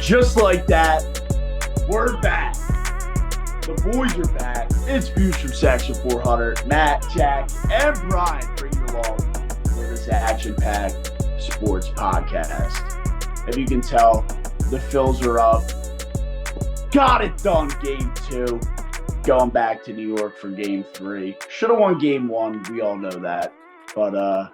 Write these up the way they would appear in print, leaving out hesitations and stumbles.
Just like that, we're back. The boys are back. It's Views from Section 400. Matt, Jack, and Brian bring you along for this action-packed sports podcast. If you can tell, the Phils are up. Got it done game 2. Going back to New York for game 3. Should have won game 1. We all know that. But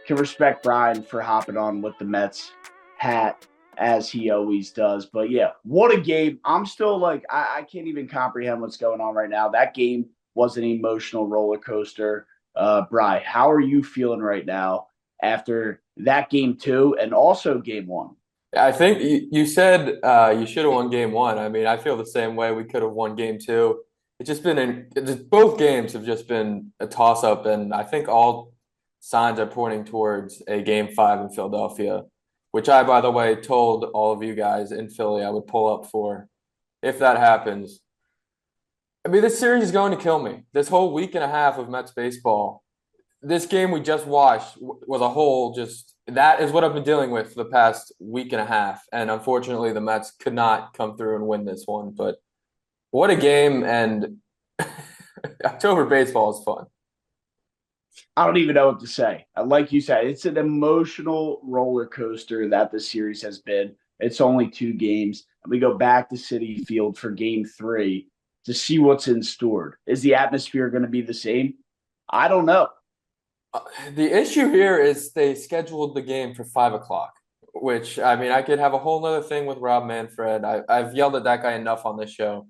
can respect Brian for hopping on with the Mets hat, as he always does. But yeah, what a game. I'm still like, I can't even comprehend what's going on right now. That game was an emotional roller coaster. Bri, how are you feeling right now after that game 2 and also game 1? I think you said you should have won game 1. I mean, I feel the same way. We could have won game 2. It's just been both games have just been a toss-up, and I think all signs are pointing towards a game 5 in Philadelphia, which I, by the way, told all of you guys in Philly I would pull up for if that happens. I mean, this series is going to kill me. This whole week and a half of Mets baseball, this game we just watched was a whole that is what I've been dealing with for the past week and a half. And unfortunately, the Mets could not come through and win this one. But what a game, and October baseball is fun. I don't even know what to say. Like you said, it's an emotional roller coaster that the series has been. It's only 2 games. And we go back to Citi Field for game 3 to see what's in store. Is the atmosphere going to be the same? I don't know. The issue here is they scheduled the game for 5 o'clock, which, I mean, I could have a whole nother thing with Rob Manfred. I've yelled at that guy enough on this show.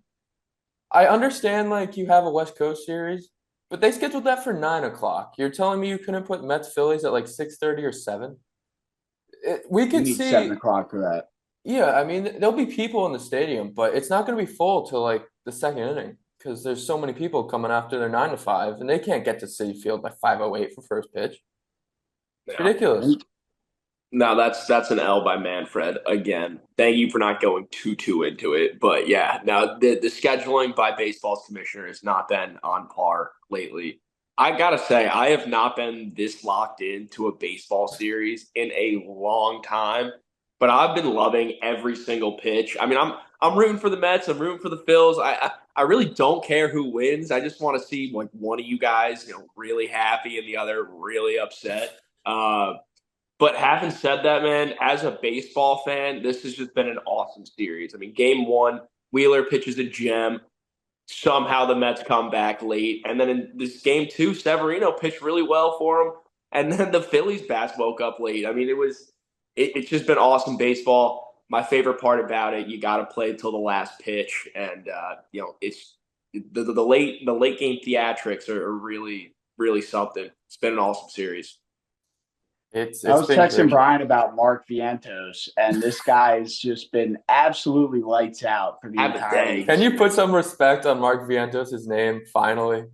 I understand, like, you have a West Coast series, but they scheduled that for 9 o'clock. You're telling me you couldn't put Mets Phillies at like 6:30 or 7? We You could need see 7 o'clock for that. Yeah, I mean, there'll be people in the stadium, but it's not going to be full till like the second inning because there's so many people coming after their 9 to 5, and they can't get to Citi Field by 5:08 for first pitch. It's Yeah. ridiculous. No, that's an L by Manfred again. Thank you for not going too into it. But yeah, now the scheduling by baseball's commissioner has not been on par lately. I gotta say, I have not been this locked into a baseball series in a long time. But I've been loving every single pitch. I mean, I'm rooting for the Mets. I'm rooting for the Phils. I really don't care who wins. I just want to see like one of you guys, really happy and the other really upset. But having said that, man, as a baseball fan, this has just been an awesome series. I mean, game 1, Wheeler pitches a gem. Somehow the Mets come back late. And then in this game 2, Severino pitched really well for him. And then the Phillies bats woke up late. I mean, it's just been awesome baseball. My favorite part about it, you got to play till the last pitch. And, it's the late game theatrics are really, really something. It's been an awesome series. I was texting Brian about Mark Vientos, and this guy has just been absolutely lights out for the entire week. Can you put some respect on Mark Vientos' name, finally?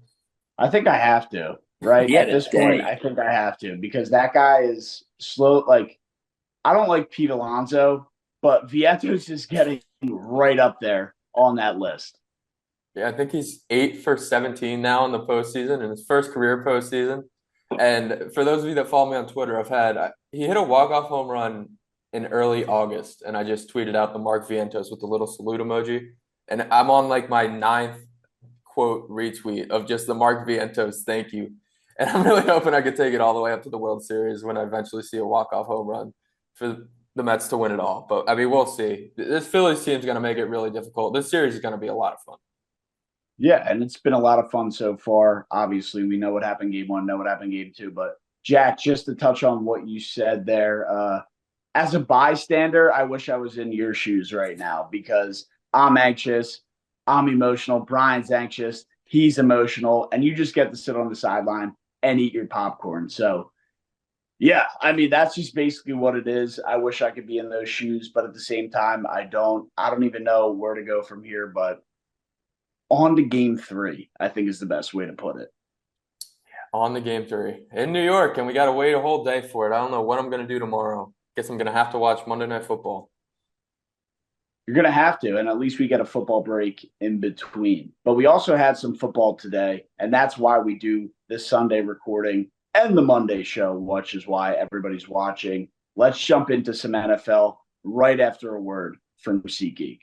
I think I have to, right? At this point, I think I have to, because that guy is slow. Like, I don't like Pete Alonso, but Vientos is getting right up there on that list. Yeah, I think he's 8 for 17 now in the postseason, in his first career postseason. And for those of you that follow me on Twitter, he hit a walk-off home run in early August, and I just tweeted out the Mark Vientos with the little salute emoji. And I'm on like my 9th quote retweet of just the Mark Vientos thank you. And I'm really hoping I could take it all the way up to the World Series when I eventually see a walk-off home run for the Mets to win it all. But I mean, we'll see. This Phillies team is going to make it really difficult. This series is going to be a lot of fun. Yeah, and it's been a lot of fun so far. Obviously, we know what happened game 1, know what happened game 2. But, Jack, just to touch on what you said there, as a bystander, I wish I was in your shoes right now because I'm anxious, I'm emotional, Brian's anxious, he's emotional, and you just get to sit on the sideline and eat your popcorn. So, yeah, I mean, that's just basically what it is. I wish I could be in those shoes, but at the same time, I don't even know where to go from here, but on to game 3, I think is the best way to put it. On to game 3 in New York, and we got to wait a whole day for it. I don't know what I'm going to do tomorrow. Guess I'm going to have to watch Monday Night Football. You're going to have to, and at least we get a football break in between. But we also had some football today, and that's why we do this Sunday recording and the Monday show, which is why everybody's watching. Let's jump into some NFL right after a word from SeatGeek.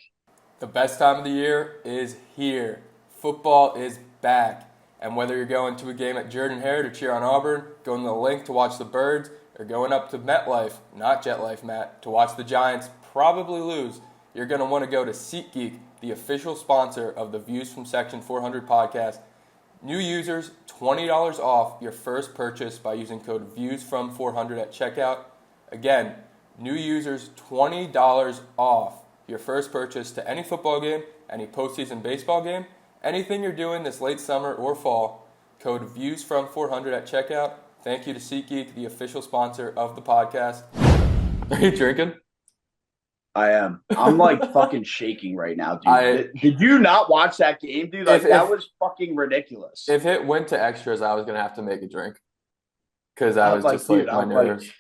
The best time of the year is here. Football is back. And whether you're going to a game at Jordan-Hare to cheer on Auburn, going to the Link to watch the Birds, or going up to MetLife, not JetLife, Matt, to watch the Giants probably lose, you're going to want to go to SeatGeek, the official sponsor of the Views from Section 400 podcast. New users, $20 off your first purchase by using code VIEWSFROM400 at checkout. Again, new users, $20 off your first purchase to any football game, any postseason baseball game, anything you're doing this late summer or fall. Code VIEWSFROM400 at checkout. Thank you to SeatGeek, the official sponsor of the podcast. Are you drinking? I am. I'm like fucking shaking right now, dude. Did you not watch that game, dude? Like that was fucking ridiculous. If it went to extras, I was gonna have to make a drink because I was just dude, my nerves.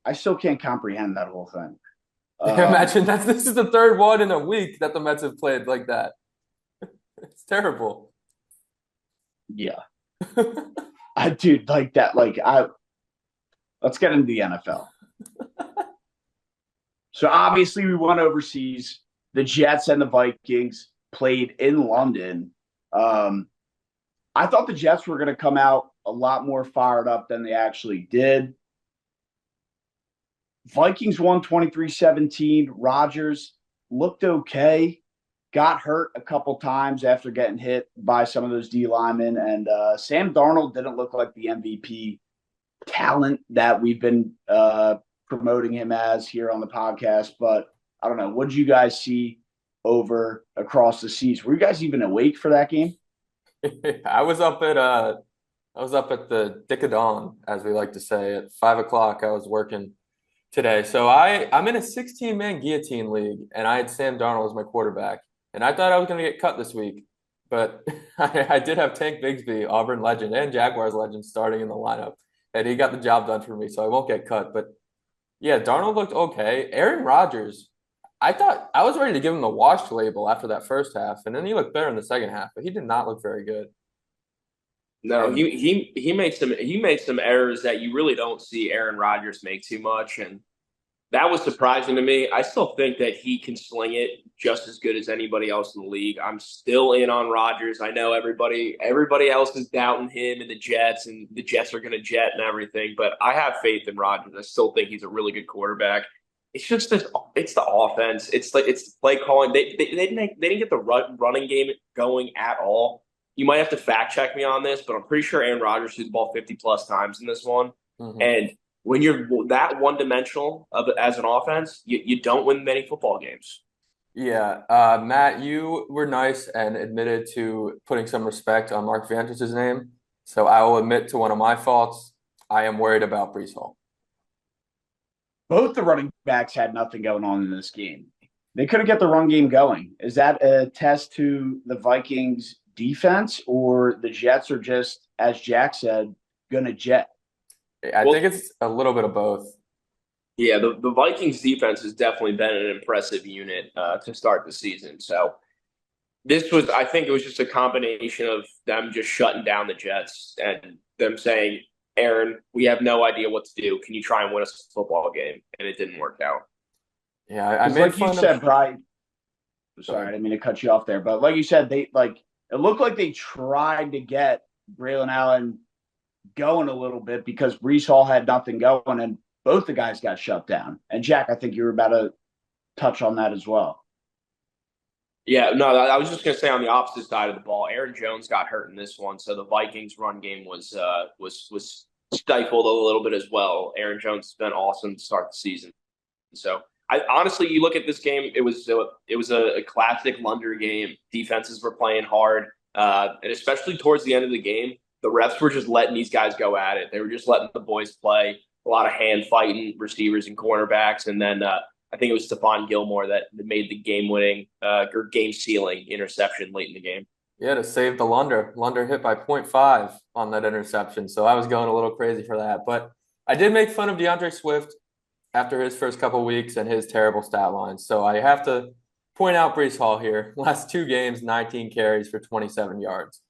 I still can't comprehend that whole thing. Imagine this is the third one in a week that the Mets have played like that. It's terrible. Yeah. Dude, like that. Let's get into the NFL. So obviously we went overseas. The Jets and the Vikings played in London. I thought the Jets were going to come out a lot more fired up than they actually did. Vikings won 23-17. Rodgers looked okay. Got hurt a couple times after getting hit by some of those D linemen. And Sam Darnold didn't look like the MVP talent that we've been promoting him as here on the podcast. But I don't know. What did you guys see over across the seas? Were you guys even awake for that game? I was up at the dick of dawn, as we like to say. At 5 o'clock, I was working today. So I'm in a 16-man guillotine league, and I had Sam Darnold as my quarterback. And I thought I was going to get cut this week. But I did have Tank Bigsby, Auburn legend, and Jaguars legend starting in the lineup. And he got the job done for me, so I won't get cut. But, yeah, Darnold looked okay. Aaron Rodgers, I thought I was ready to give him the washed label after that first half. And then he looked better in the second half, but he did not look very good. No, he made some errors that you really don't see Aaron Rodgers make too much, and that was surprising to me. I still think that he can sling it just as good as anybody else in the league. I'm still in on Rodgers. I know everybody else is doubting him and the Jets are going to jet and everything, but I have faith in Rodgers. I still think he's a really good quarterback. It's just it's the offense. It's the play calling. They didn't get the running game going at all. You might have to fact check me on this, but I'm pretty sure Aaron Rodgers threw the ball 50+ times in this one. Mm-hmm. And when you're that one-dimensional as an offense, you don't win many football games. Yeah. Matt, you were nice and admitted to putting some respect on Mark Vantus's name. So I will admit to one of my faults. I am worried about Breece Hall. Both the running backs had nothing going on in this game. They couldn't get the run game going. Is that a test to the Vikings defense, or the Jets are just, as Jack said, going to jet? I think it's a little bit of both. Yeah, the Vikings defense has definitely been an impressive unit to start the season. So I think it was just a combination of them just shutting down the Jets and them saying, Aaron, we have no idea what to do. Can you try and win us a football game? And it didn't work out. Yeah, I made like fun you said, of. Brian. Sorry, I didn't mean to cut you off there, but like you said, it looked like they tried to get Braylon Allen going a little bit because Breece Hall had nothing going, and both the guys got shut down. And Jack, I think you were about to touch on that as well. Yeah, no, I was just going to say on the opposite side of the ball, Aaron Jones got hurt in this one, so the Vikings' run game was stifled a little bit as well. Aaron Jones has been awesome to start the season. So, honestly, you look at this game, it was a classic Lunder game. Defenses were playing hard, and especially towards the end of the game, the refs were just letting these guys go at it. They were just letting the boys play. A lot of hand fighting, receivers and cornerbacks, and then I think it was Stephon Gilmore that made the game-winning or game-sealing interception late in the game. Yeah, to save the Lunder. Lunder hit by 0.5 on that interception, so I was going a little crazy for that. But I did make fun of DeAndre Swift after his first couple of weeks and his terrible stat lines. So I have to point out Breece Hall here. Last 2 games, 19 carries for 27 yards.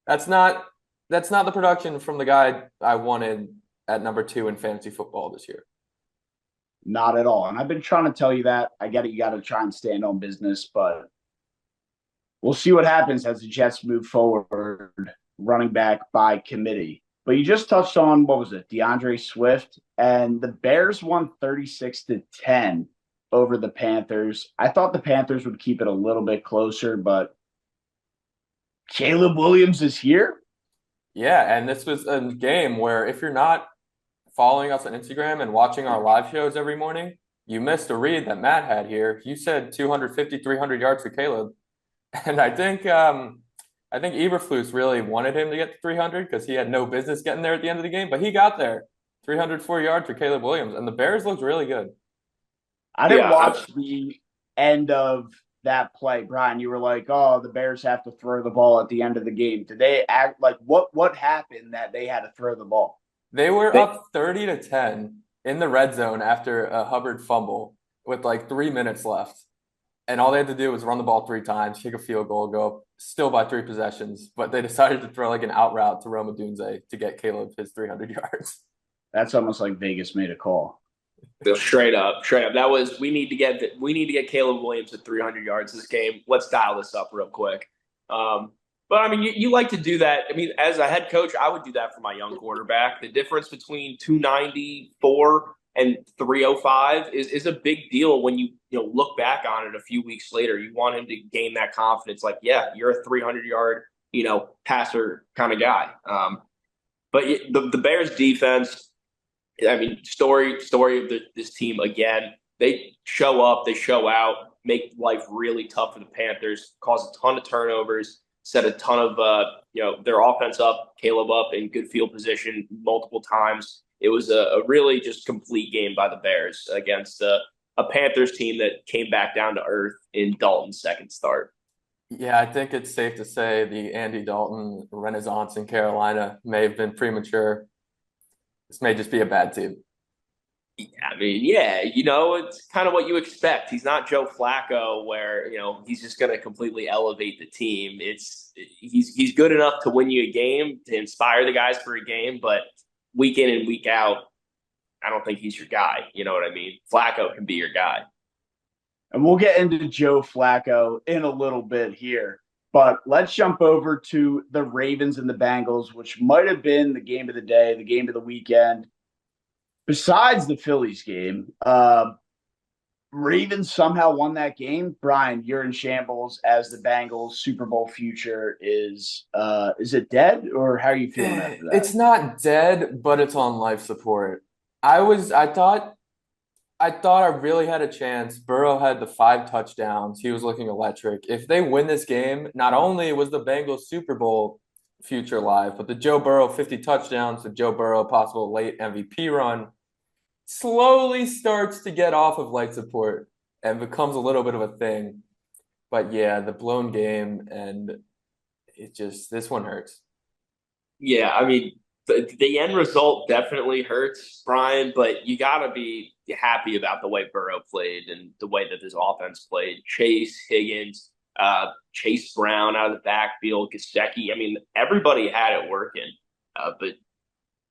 That's not the production from the guy I wanted at number 2 in fantasy football this year. Not at all. And I've been trying to tell you that. I get it. You got to try and stand on business, but we'll see what happens as the Jets move forward, running back by committee. But you just touched on, what was it, DeAndre Swift, and the Bears won 36-10 over the Panthers. I thought the Panthers would keep it a little bit closer, but Caleb Williams is here. Yeah, and this was a game where if you're not following us on Instagram and watching our live shows every morning, you missed a read that Matt had here. You said 250, 300 yards for Caleb. And I think Eberflus really wanted him to get to 300 because he had no business getting there at the end of the game, but he got there. 304 yards for Caleb Williams, and the Bears looked really good. I didn't watch the end of that play, Brian. You were like, "Oh, the Bears have to throw the ball at the end of the game." Did they act like what happened that they had to throw the ball? They were up 30-10 in the red zone after a Hubbard fumble with like 3 minutes left. And all they had to do was run the ball 3 times, kick a field goal, go up still by 3 possessions. But they decided to throw like an out route to Roma Dunze to get Caleb his 300 yards. That's almost like Vegas made a call. Straight up. That was we need to get Caleb Williams at 300 yards this game. Let's dial this up real quick. But I mean, you like to do that. I mean, as a head coach, I would do that for my young quarterback. The difference between 294 and 305 is a big deal when you look back on it a few weeks later. You want him to gain that confidence, like, yeah, you're a 300-yard passer kind of guy. But the Bears defense, I mean, story of this team again. They show up, they show out, make life really tough for the Panthers, cause a ton of turnovers, set a ton of their offense up, Caleb up in good field position multiple times. It was a really just complete game by the Bears against a Panthers team that came back down to earth in Dalton's second start. Yeah, I think it's safe to say the Andy Dalton renaissance in Carolina may have been premature. This may just be a bad team. I mean, yeah, it's kind of what you expect. He's not Joe Flacco where, he's just going to completely elevate the team. He's good enough to win you a game, to inspire the guys for a game, but week in and week out, I don't think he's your guy. You know what I mean? Flacco can be your guy. And we'll get into Joe Flacco in a little bit here. But let's jump over to the Ravens and the Bengals, which might have been the game of the day, the game of the weekend. Besides the Phillies game, Ravens somehow won that game. Brian, you're in shambles as the Bengals Super Bowl future is it dead, or how are you feeling after that? It's not dead, but it's on life support. I thought I really had a chance. Burrow had the 5 touchdowns. He was looking electric. If they win this game, not only was the Bengals Super Bowl future live, but the Joe Burrow 50 touchdowns, the Joe Burrow possible late MVP run slowly starts to get off of life support and becomes a little bit of a thing. But yeah, the blown game, and this one hurts. Yeah, I mean, the end result definitely hurts, Brian, but you got to be happy about the way Burrow played and the way that this offense played. Chase, Higgins, Chase Brown out of the backfield, Gesicki. I mean, everybody had it working. But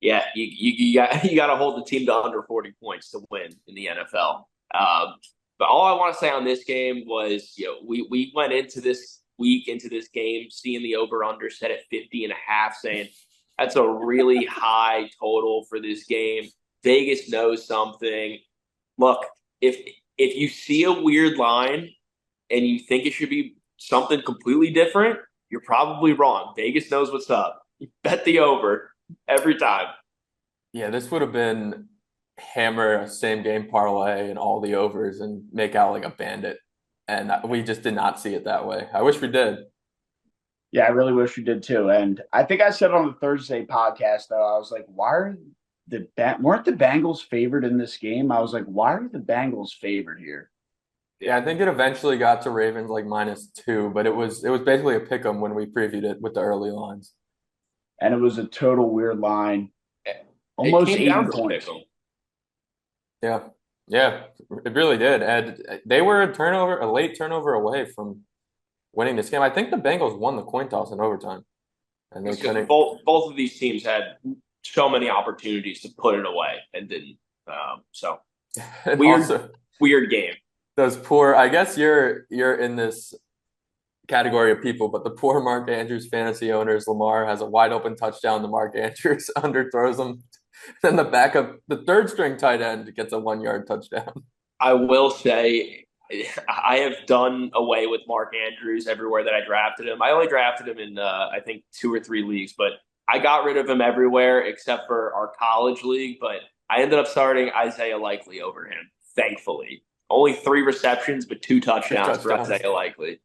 yeah, you got to hold the team to under 40 points to win in the NFL. But all I want to say on this game was, we went into this game, seeing the over-under set at 50.5, saying that's a really high total for this game. Vegas knows something. Look, if you see a weird line and you think it should be something completely different, you're probably wrong. Vegas knows what's up. You bet the over every time. Yeah, this would have been hammer a same game parlay and all the overs and make out like a bandit. And we just did not see it that way. I wish we did. Yeah, I really wish we did too. And I think I said on the Thursday podcast, though, I was like, weren't the Bengals favored in this game? I was like, why are the Bengals favored here? Yeah, I think it eventually got to Ravens like -2, but it was basically a pick 'em when we previewed it with the early lines. And it was a total weird line. Almost 80 points. Yeah, it really did. And they were a late turnover away from winning this game. I think the Bengals won the coin toss in overtime. And they couldn't. Both of these teams had so many opportunities to put it away and didn't. So And Weird, also weird game. those poor, I guess you're in this category of people, but the poor Mark Andrews fantasy owners, Lamar has a wide open touchdown to Mark Andrews, underthrows him. Then the third string tight end gets a 1 yard touchdown. I will say I have done away with Mark Andrews everywhere that I drafted him. I only drafted him in I think 2 or 3 leagues, but I got rid of him everywhere except for our college league. But I ended up starting Isaiah Likely over him, thankfully. Only 3 receptions, but 2 touchdowns for Touchdowns. Isaiah Likely.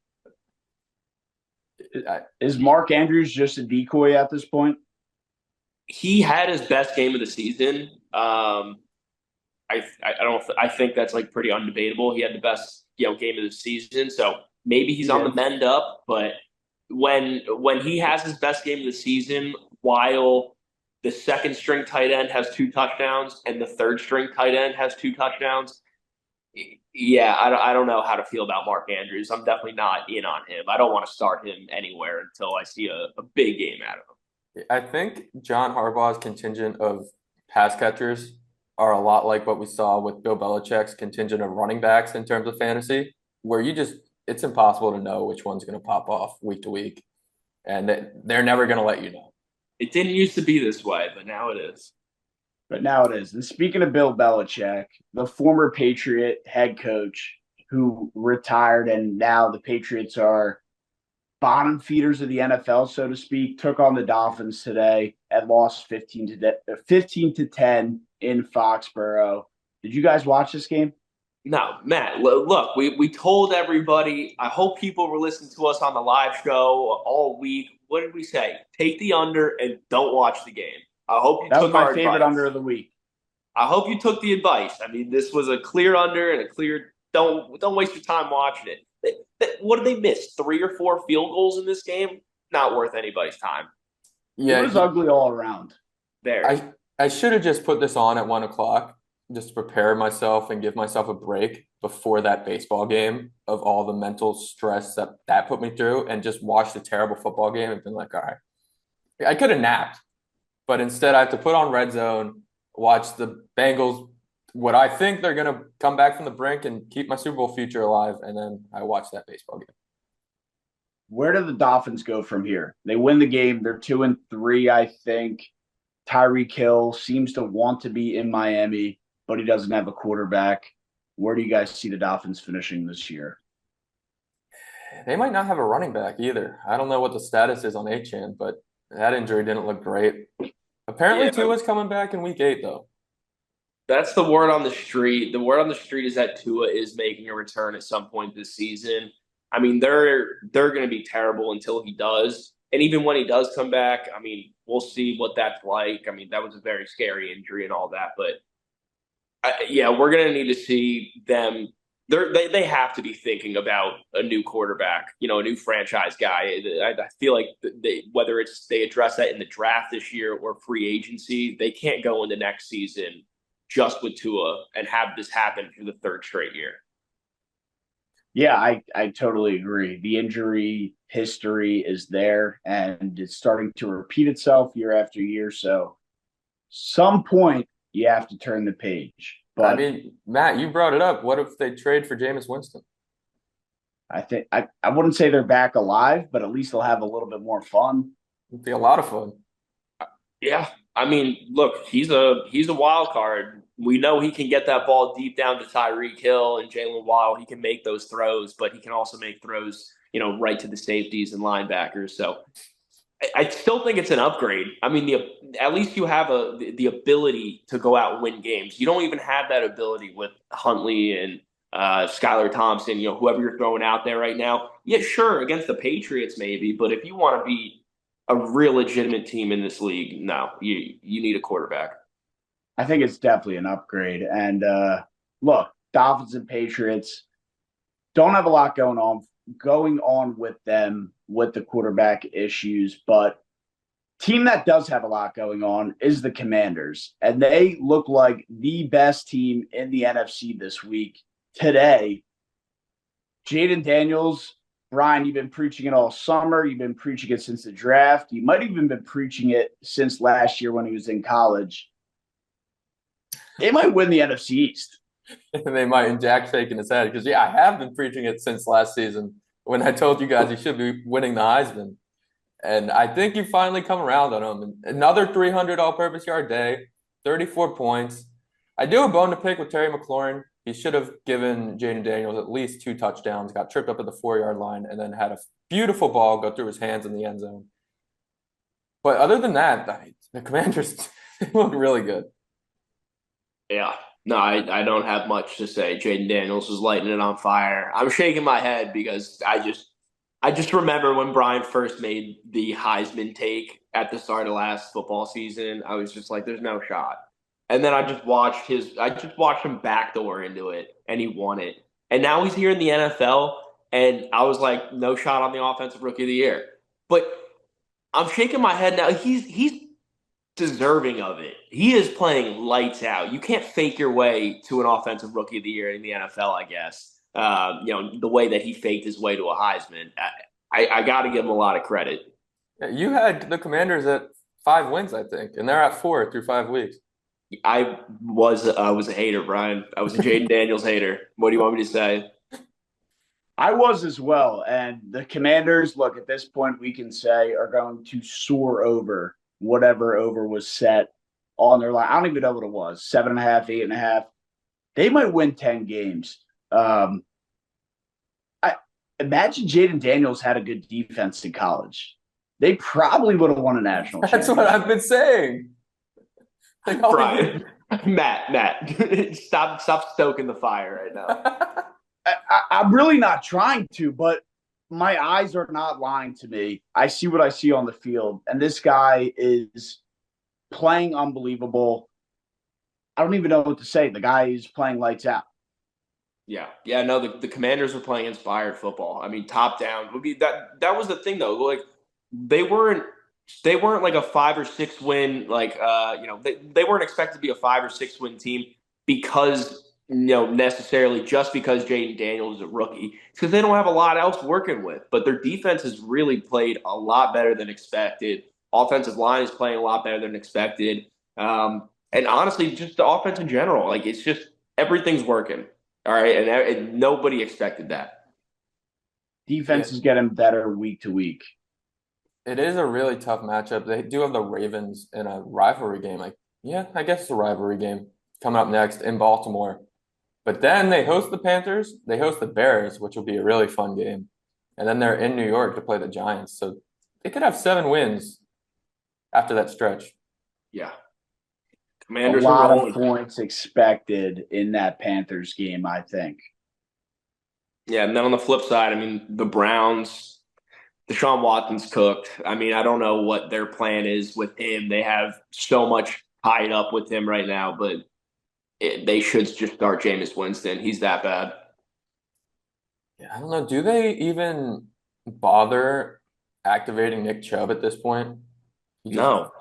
Is Mark Andrews just a decoy at this point? He had his best game of the season. I think that's like pretty undebatable. He had the best game of the season, so maybe he's on the mend up. But when he has his best game of the season, while the second string tight end has 2 touchdowns and the third string tight end has 2 touchdowns, yeah, I don't know how to feel about Mark Andrews. I'm definitely not in on him. I don't want to start him anywhere until I see a big game out of him. I think John Harbaugh's contingent of pass catchers are a lot like what we saw with Bill Belichick's contingent of running backs in terms of fantasy, where it's impossible to know which one's going to pop off week to week, and they're never going to let you know. It didn't used to be this way, but now it is. And speaking of Bill Belichick, the former Patriot head coach who retired, and now the Patriots are bottom feeders of the NFL, so to speak, took on the Dolphins today and lost 15 to 10 in Foxborough. Did you guys watch this game? No, Matt, look, we told everybody. I hope people were listening to us on the live show all week. What did we say? Take the under and don't watch the game. I hope you that took was my our favorite advice. under of the week. I hope you took the advice. I mean, this was a clear under and a clear don't waste your time watching it. What did they miss? 3 or 4 field goals in this game? Not worth anybody's time. Yeah, it was ugly all around. There. I should have just put this on at 1 o'clock, just to prepare myself and give myself a break before that baseball game of all the mental stress that put me through, and just watched a terrible football game and been like, all right. I could have napped, but instead I have to put on Red Zone, watch the Bengals, what I think they're going to come back from the brink and keep my Super Bowl future alive, and then I watch that baseball game. Where do the Dolphins go from here? They win the game. They're 2-3, I think. Tyreek Hill seems to want to be in Miami, but he doesn't have a quarterback. Where do you guys see the Dolphins finishing this year? They might not have a running back either. I don't know what the status is on Achane, but that injury didn't look great. Apparently, Tua's coming back in week 8, though. That's the word on the street. The word on the street is that Tua is making a return at some point this season. I mean, they're going to be terrible until he does. And even when he does come back, I mean, we'll see what that's like. I mean, that was a very scary injury and all that. But, we're going to need to see them. They have to be thinking about a new quarterback, a new franchise guy. I feel like whether they address that in the draft this year or free agency, they can't go into next season just with Tua and have this happen for the third straight year. Yeah, I totally agree. The injury history is there, and it's starting to repeat itself year after year. So some point you have to turn the page. But I mean, Matt, you brought it up. What if they trade for Jameis Winston? I think I wouldn't say they're back alive, but at least they'll have a little bit more fun. It'd be a lot of fun. Yeah. I mean, look, he's a wild card. We know he can get that ball deep down to Tyreek Hill and Jalen Waddle. He can make those throws, but he can also make throws, right to the safeties and linebackers. So I still think it's an upgrade. I mean, at least you have the ability to go out and win games. You don't even have that ability with Huntley and Skylar Thompson, whoever you're throwing out there right now. Yeah, sure, against the Patriots maybe, but if you want to be a real legitimate team in this league, no, you need a quarterback. I think it's definitely an upgrade. And look, Dolphins and Patriots don't have a lot going on with them with the quarterback issues, but team that does have a lot going on is the Commanders. And they look like the best team in the NFC this week. Today, Jaden Daniels, Brian, you've been preaching it all summer. You've been preaching it since the draft. You might have even been preaching it since last year when he was in college. They might win the NFC East. And they might, and Jack's shaking his head because, yeah, I have been preaching it since last season when I told you guys he should be winning the Heisman. And I think you finally come around on him. Another 300 all-purpose yard day, 34 points. I do a bone to pick with Terry McLaurin. He should have given Jaden Daniels at least 2 touchdowns, got tripped up at the 4-yard line, and then had a beautiful ball go through his hands in the end zone. But other than that, the Commanders look really good. Yeah. No, I don't have much to say. Jaden Daniels is lighting it on fire. I'm shaking my head because I just remember when Brian first made the Heisman take at the start of last football season. I was just like, there's no shot. And then I just watched him backdoor into it and he won it. And now he's here in the NFL and I was like, no shot on the offensive rookie of the year. But I'm shaking my head now. He's deserving of it. He is playing lights out. You can't fake your way to an offensive rookie of the year in the NFL, I guess. The way that he faked his way to a Heisman. I got to give him a lot of credit. Yeah, you had the Commanders at 5 wins, I think, and they're at 4 through 5 weeks. I was a hater, Brian. I was a Jaden Daniels hater. What do you want me to say? I was as well. And the Commanders, look, at this point, we can say are going to soar over whatever over was set on their line. I don't even know what it was, 7.5, 8.5. They might win 10 games. I imagine Jaden Daniels had a good defense in college. They probably would have won a national That's championship. what I've been saying. Like, Brian, Matt, stop stoking the fire right now. I'm really not trying to, but my eyes are not lying to me. I see what I see on the field, and this guy is playing unbelievable. I don't even know what to say. The guy is playing lights out. Yeah. No, the Commanders were playing inspired football. I mean, top down would be that was the thing though. Like they weren't like a 5 or 6 win, they weren't expected to be a 5 or 6 win team because necessarily just because Jaden Daniels is a rookie. It's because they don't have a lot else working with. But their defense has really played a lot better than expected. Offensive line is playing a lot better than expected. And honestly, just the offense in general, like it's just everything's working. All right, and nobody expected that. Defense is getting better week to week. It is a really tough matchup. They do have the Ravens in a rivalry game. I guess it's a rivalry game coming up next in Baltimore. But then they host the Panthers, they host the Bears, which will be a really fun game. And then they're in New York to play the Giants. So they could have 7 wins after that stretch. Yeah. Commanders a lot of points expected in that Panthers game, I think. Yeah, and then on the flip side, I mean, the Browns, Deshaun Watson's cooked. I mean, I don't know what their plan is with him. They have so much tied up with him right now, but they should just start Jameis Winston. He's that bad. Yeah, I don't know. Do they even bother activating Nick Chubb at this point? No.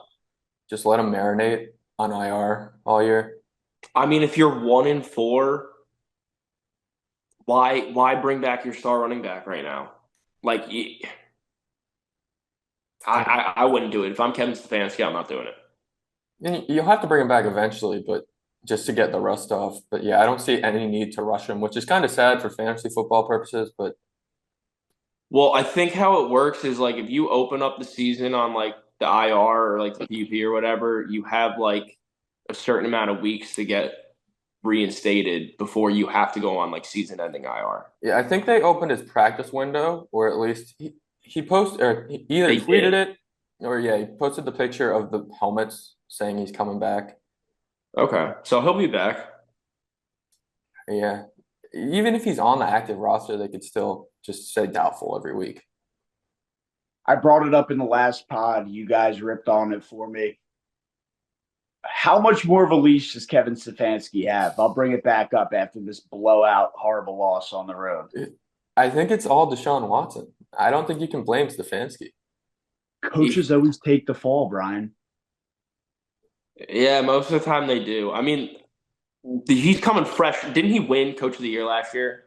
Just let him marinate on IR all year. I mean, if you're 1-4, why bring back your star running back right now? Like, I wouldn't do it. If I'm Kevin Stefanski, I'm not doing it. And you'll have to bring him back eventually, but just to get the rust off. But yeah, I don't see any need to rush him, which is kind of sad for fantasy football purposes. But well, I think how it works is like if you open up the season on like the IR or like the PUP or whatever, you have like a certain amount of weeks to get reinstated before you have to go on like season-ending IR. Yeah, I think they opened his practice window, or at least he posted, or he either tweeted it, or yeah, he posted the picture of the helmets saying he's coming back. Okay, so he'll be back. Yeah, even if he's on the active roster, they could still just say doubtful every week. I brought it up in the last pod. You guys ripped on it for me. How much more of a leash does Kevin Stefanski have? I'll bring it back up after this blowout, horrible loss on the road. I think it's all Deshaun Watson. I don't think you can blame Stefanski. Coaches always take the fall, Brian. Yeah, most of the time they do. I mean, he's coming fresh. Didn't he win Coach of the Year last year?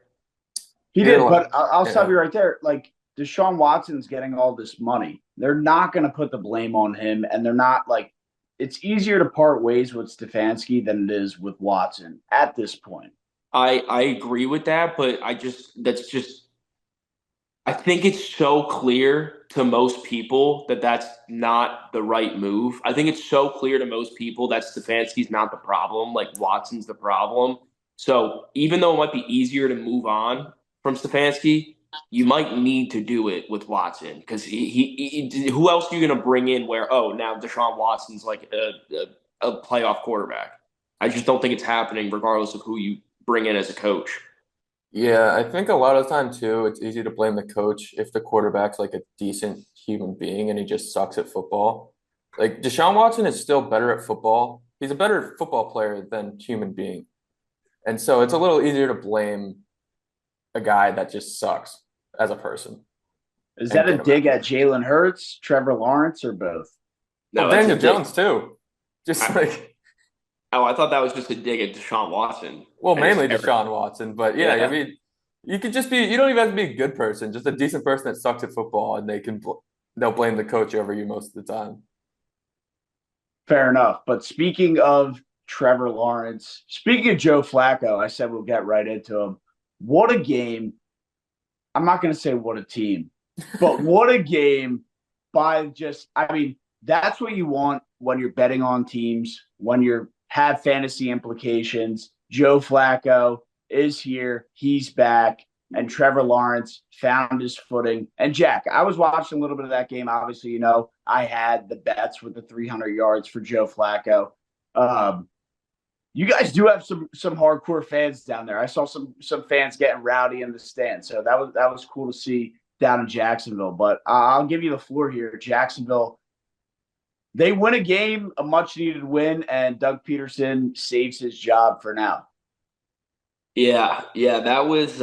He did, but I'll stop you right there. Like, Deshaun Watson's getting all this money. They're not going to put the blame on him, and they're not like – it's easier to part ways with Stefanski than it is with Watson at this point. I agree with that, but I think it's so clear to most people that that's not the right move. I think it's so clear to most people that Stefanski's not the problem, like Watson's the problem. So even though it might be easier to move on from Stefanski, you might need to do it with Watson because who else are you going to bring in where, oh, now Deshaun Watson's like a playoff quarterback? I just don't think it's happening regardless of who you bring in as a coach. Yeah, I think a lot of the time too, it's easy to blame the coach if the quarterback's like a decent human being and he just sucks at football. Like Deshaun Watson is still better at football. He's a better football player than human being. And so it's a little easier to blame a guy that just sucks as a person Is and that a get him out. dig at Jalen Hurts, Trevor Lawrence, or both? Well, No, that's a Daniel dig. Jones too. Just I, like I thought that was just a dig at Deshaun Watson well, and his mainly character. Deshaun Watson, but yeah, I Yeah. mean, you could just be you don't even have to be a good person, just a decent person that sucks at football and they'll blame the coach over you most of the time. Fair enough. But speaking of Trevor Lawrence, speaking of Joe Flacco, I said we'll get right into him. What a game. I'm not going to say what a team, but what a game by just, I mean, that's what you want when you're betting on teams, when you have fantasy implications. Joe Flacco is here. He's back. And Trevor Lawrence found his footing. And Jack, I was watching a little bit of that game. Obviously, you know, I had the bets with the 300 yards for Joe Flacco. Um, you guys do have some hardcore fans down there. I saw some fans getting rowdy in the stand, so that was cool to see down in Jacksonville. But I'll give you the floor here. Jacksonville, they win a game, a much needed win, and Doug Peterson saves his job for now. Yeah, that was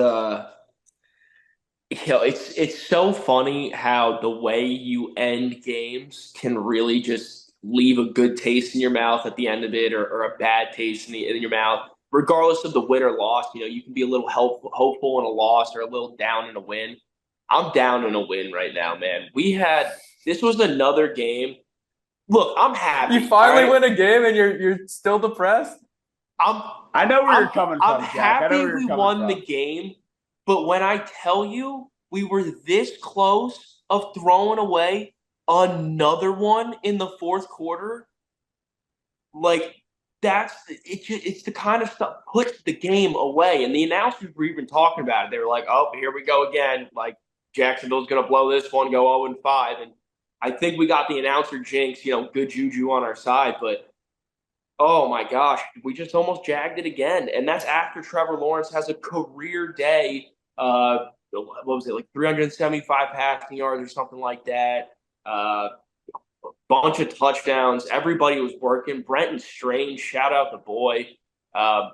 it's so funny how the way you end games can really just leave a good taste in your mouth at the end of it or a bad taste in your mouth. Regardless of the win or loss, you know, you can be a little hopeful in a loss or a little down in a win. I'm down in a win right now, man. This was another game. Look, I'm happy. You finally all right? win a game and you're still depressed? I'm I know where you're coming I'm from, Jack. I know happy where we you're coming won the from. game, but when I tell you we were this close of throwing away another one in the fourth quarter, like it's the kind of stuff puts the game away. And the announcers were even talking about it. They were like, "Oh, here we go again. Like Jacksonville's going to blow this one, go 0-5." And I think we got the announcer jinx, you know, good juju on our side, but oh my gosh, we just almost jagged it again. And that's after Trevor Lawrence has a career day. What was it, like 375 passing yards or something like that? Bunch of touchdowns. Everybody was working. Brenton Strange, shout out the boy. Uh,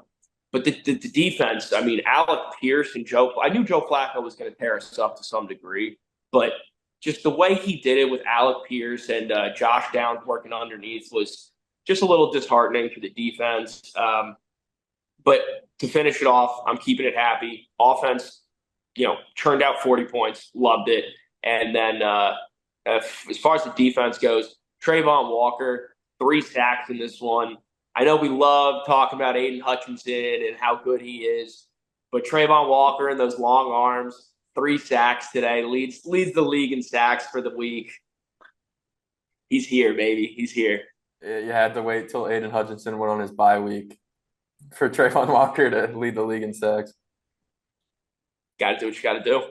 but the defense, I mean, Alec Pierce and I knew Joe Flacco was going to tear us up to some degree, but just the way he did it with Alec Pierce and Josh Downs working underneath was just a little disheartening for the defense. But to finish it off, I'm keeping it happy. Offense, you know, churned out 40 points, loved it. And then as far as the defense goes, Trayvon Walker, 3 sacks in this one. I know we love talking about Aiden Hutchinson and how good he is, but Trayvon Walker and those long arms, 3 sacks today, leads the league in sacks for the week. He's here, baby. He's here. You had to wait till Aiden Hutchinson went on his bye week for Trayvon Walker to lead the league in sacks. Got to do what you got to do.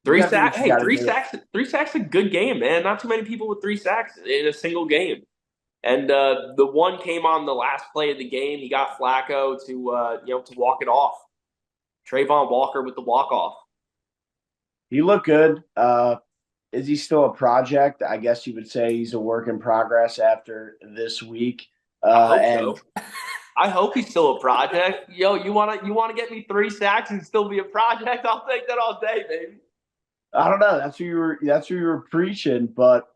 3 sacks. Hey, 3 sacks. 3 sacks. A good game, man. Not too many people with 3 sacks in a single game. And the one came on the last play of the game. He got Flacco to walk it off. Trayvon Walker with the walk off. He looked good. Is he still a project? I guess you would say he's a work in progress after this week. I hope so. I hope he's still a project. Yo, you wanna get me 3 sacks and still be a project? I'll take that all day, baby. I don't know. That's what you were preaching. But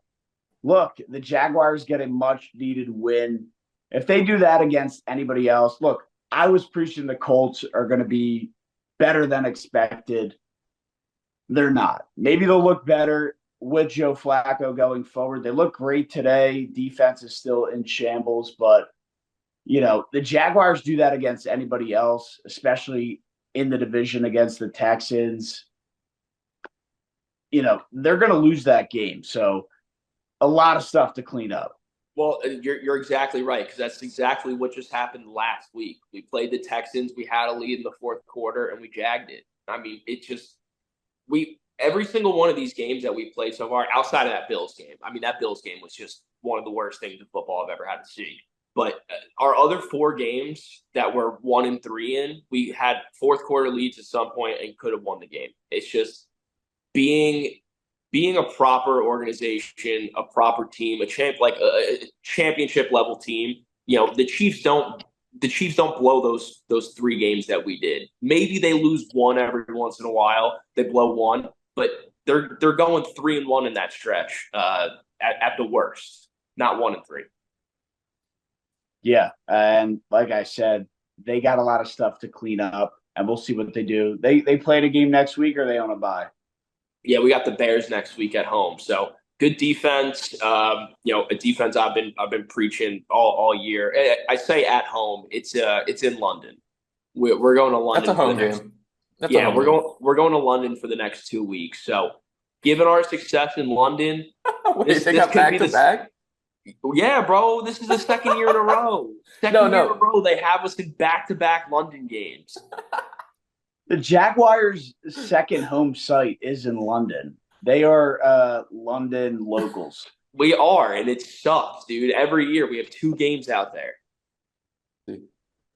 look, the Jaguars get a much needed win. If they do that against anybody else, look, I was preaching the Colts are going to be better than expected. They're not. Maybe they'll look better with Joe Flacco going forward. They look great today. Defense is still in shambles, but The Jaguars do that against anybody else, especially in the division against the Texans. They're going to lose that game. So a lot of stuff to clean up. Well, you're exactly right, because that's exactly what just happened last week. We played the Texans. We had a lead in the fourth quarter, and we jagged it. I mean, every single one of these games that we played so far, outside of that Bills game. I mean, that Bills game was just one of the worst things in football I've ever had to see. But our other four games that we're 1-3 in, we had fourth quarter leads at some point and could have won the game. It's just being a proper organization, a proper team, a championship level team. The Chiefs don't blow those three games that we did. Maybe they lose one every once in a while. They blow one, but they're going 3-1 in that stretch at the worst, not 1-3. Yeah, and like I said, they got a lot of stuff to clean up, and we'll see what they do. They play a game next week, or are they on a bye? Yeah, we got the Bears next week at home. So good defense. A defense I've been preaching all year. I say at home. It's in London. We're going to London. That's a home game. We're going to London for the next 2 weeks. So given our success in London, Wait, they got back to back? Yeah, bro. This is the second year in a row. Second year in a row they have us in back-to-back London games. The Jaguars' second home site is in London. They are London locals. We are, and it sucks, dude. Every year we have 2 games out there.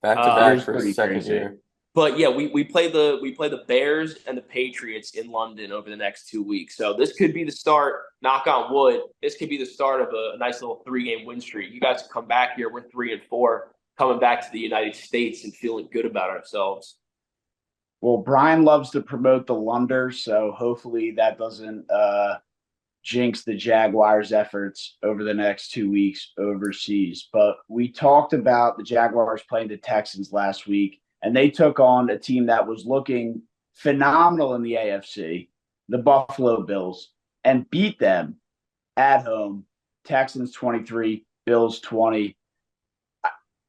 Back to back for a second year. But yeah, we play the Bears and the Patriots in London over the next 2 weeks. So this could be the start, knock on wood, this could be the start of a nice little 3-game win streak. You guys come back here, we're 3-4, coming back to the United States and feeling good about ourselves. Well, Brian loves to promote the Londers, so hopefully that doesn't jinx the Jaguars' efforts over the next 2 weeks overseas. But we talked about the Jaguars playing the Texans last week, and they took on a team that was looking phenomenal in the AFC, the Buffalo Bills, and beat them at home. Texans 23, Bills 20.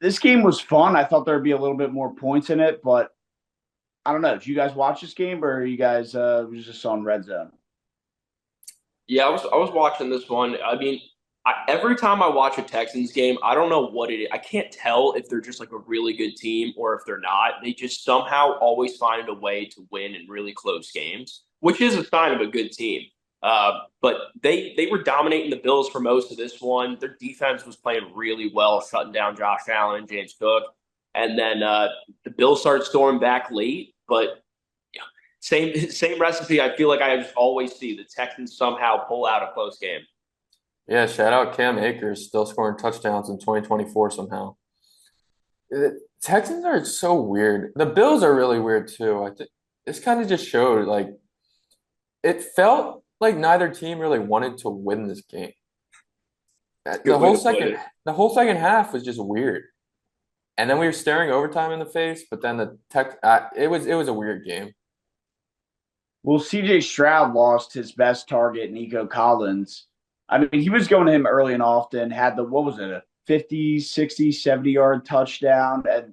This game was fun. I thought there would be a little bit more points in it, but I don't know. Did you guys watch this game, or are you guys was just on Red Zone? Yeah, I was watching this one. I mean, every time I watch a Texans game, I don't know what it is. I can't tell if they're just like a really good team or if they're not. They just somehow always find a way to win in really close games, which is a sign of a good team. But they were dominating the Bills for most of this one. Their defense was playing really well, shutting down Josh Allen and James Cook. And then the Bills started storming back late, but same recipe. I feel like I just always see the Texans somehow pull out a close game. Yeah, shout out Cam Akers, still scoring touchdowns in 2024 somehow. The Texans are so weird. The Bills are really weird too. I think this kind of just showed it felt like neither team really wanted to win this game. The whole second half was just weird. And then we were staring overtime in the face, but then it was a weird game. Well, C.J. Stroud lost his best target, Nico Collins. I mean, he was going to him early and often, had a 50, 60, 70-yard touchdown. And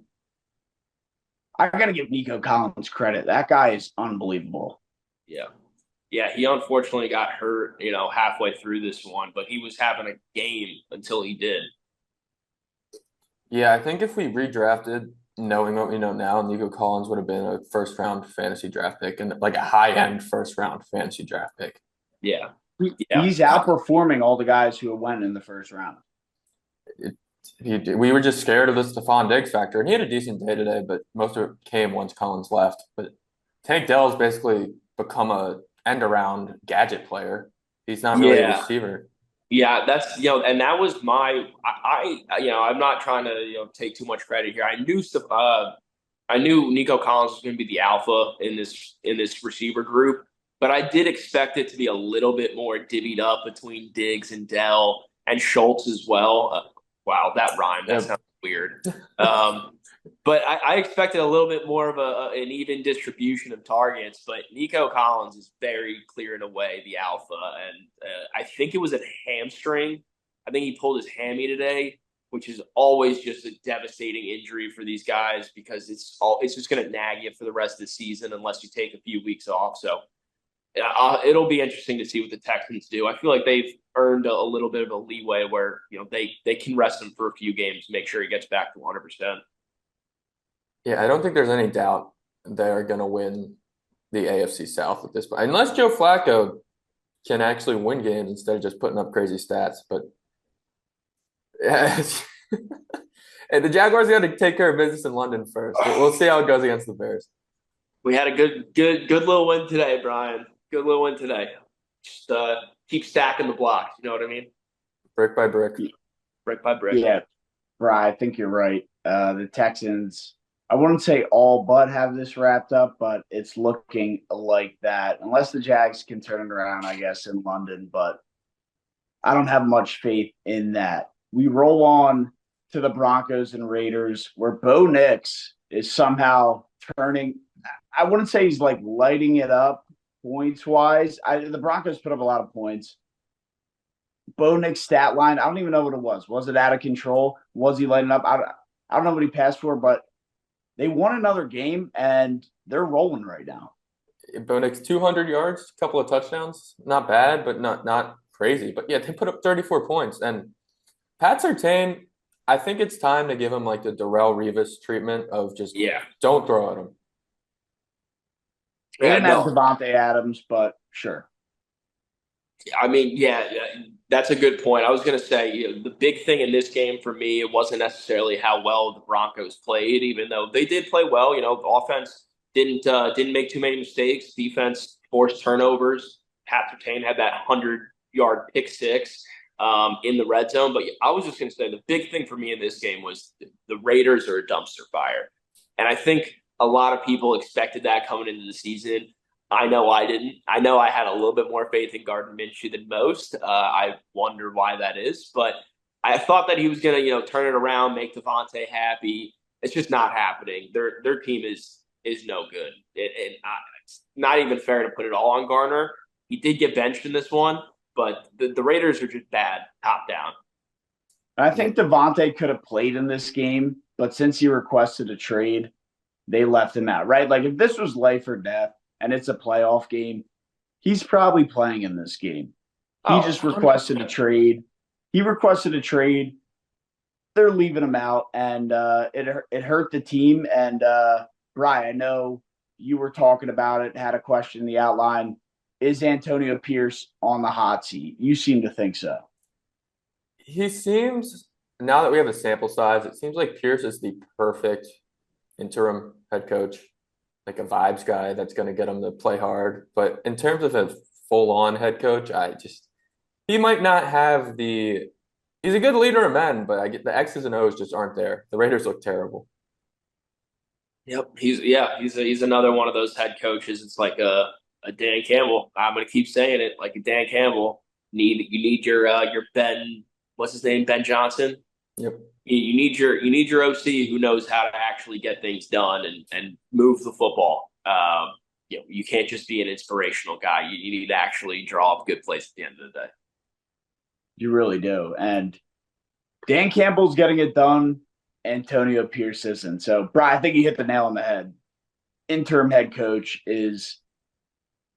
I got to give Nico Collins credit. That guy is unbelievable. Yeah. Yeah, he unfortunately got hurt, halfway through this one, but he was having a game until he did. Yeah, I think if we redrafted, knowing what we know now, Nico Collins would have been a first-round fantasy draft pick and like a high-end first-round fantasy draft pick. Yeah. He's outperforming all the guys who went in the first round. We were just scared of the Stephon Diggs factor, and he had a decent day today, but most of it came once Collins left. But Tank Dell's basically become a end-around gadget player. He's not really a receiver. Yeah, that's and that was I'm not trying to take too much credit here. I knew Nico Collins was going to be the alpha in this receiver group, but I did expect it to be a little bit more divvied up between Diggs and Dell and Schultz as well. Wow, that rhymed. That sounds weird. But I expected a little bit more of an even distribution of targets. But Nico Collins is very clear in a way the alpha, and I think it was a hamstring. I think he pulled his hammy today. which is always just a devastating injury for these guys because it's just going to nag you for the rest of the season unless you take a few weeks off. So it'll be interesting to see what the Texans do. I feel like they've earned a little bit of a leeway where they can rest him for a few games, make sure he gets back to 100%. Yeah, I don't think there's any doubt they're going to win the AFC South at this point, unless Joe Flacco can actually win games instead of just putting up crazy stats. But and the Jaguars got to take care of business in London first. We'll see how it goes against the Bears. We had a good little win today, Brian. Good little win today. Just keep stacking the blocks. You know what I mean? Brick by brick. Brick by brick. Yeah, Brian, I think you're right. The Texans, I wouldn't say all but have this wrapped up, but it's looking like that. Unless the Jags can turn it around, I guess, in London. But I don't have much faith in that. We roll on to the Broncos and Raiders, where Bo Nix is somehow turning – I wouldn't say he's like lighting it up points-wise. The Broncos put up a lot of points. Bo Nix's stat line, I don't even know what it was. Was it out of control? Was he lighting up? I don't know what he passed for, but they won another game, and they're rolling right now. Bo Nix, 200 yards, a couple of touchdowns. Not bad, but not crazy. But, yeah, they put up 34 points. And Pat Surtain, I think it's time to give him like the Darrelle Revis treatment of just don't throw at him. They didn't have Devontae Adams, but sure. I mean, that's a good point. I was going to say the big thing in this game for me, it wasn't necessarily how well the Broncos played, even though they did play well. The offense didn't make too many mistakes. Defense forced turnovers. Pat Surtain had that 100-yard pick six in the red zone. But I was just going to say the big thing for me in this game was the Raiders are a dumpster fire. And I think a lot of people expected that coming into the season. I know I didn't. I know I had a little bit more faith in Gardner Minshew than most. I wonder why that is. But I thought that he was going to, turn it around, make Devontae happy. It's just not happening. Their team is no good. It's not even fair to put it all on Gardner. He did get benched in this one, but the Raiders are just bad, top down. I think Devontae could have played in this game, but since he requested a trade, they left him out, right? Like if this was life or death and it's a playoff game, he's probably playing in this game. He just requested 100%. A trade. He requested a trade. They're leaving him out, and it hurt the team. And, Brian, I know you were talking about it, had a question in the outline. Is Antonio Pierce on the hot seat? You seem to think so. He seems, now that we have a sample size, it seems like Pierce is the perfect interim head coach, like a vibes guy that's going to get him to play hard. But in terms of a full-on head coach, he might not have he's a good leader of men, but I get the X's and O's just aren't there. The Raiders look terrible. Yep. He's another one of those head coaches. It's like a Dan Campbell. I'm going to keep saying it, like a Dan Campbell. You need your Ben, what's his name? Ben Johnson. Yep. You need your OC who knows how to actually get things done and move the football. You can't just be an inspirational guy. You need to actually draw up good plays at the end of the day. You really do. And Dan Campbell's getting it done. Antonio Pierce isn't. So, Brian, I think you hit the nail on the head. Interim head coach is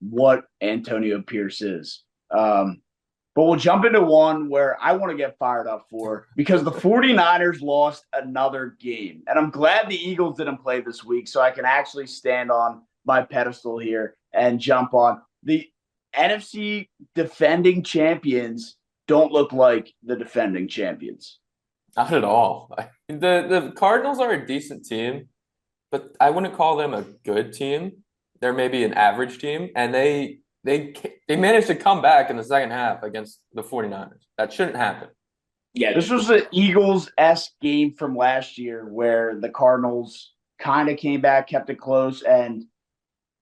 what Antonio Pierce is. But we'll jump into one where I want to get fired up for because the 49ers lost another game. And I'm glad the Eagles didn't play this week so I can actually stand on my pedestal here and jump on. The NFC defending champions don't look like the defending champions. Not at all. The Cardinals are a decent team, but I wouldn't call them a good team. They're maybe an average team, and they managed to come back in the second half against the 49ers. That shouldn't happen. Yeah, this was the Eagles-esque game from last year where the Cardinals kind of came back, kept it close, and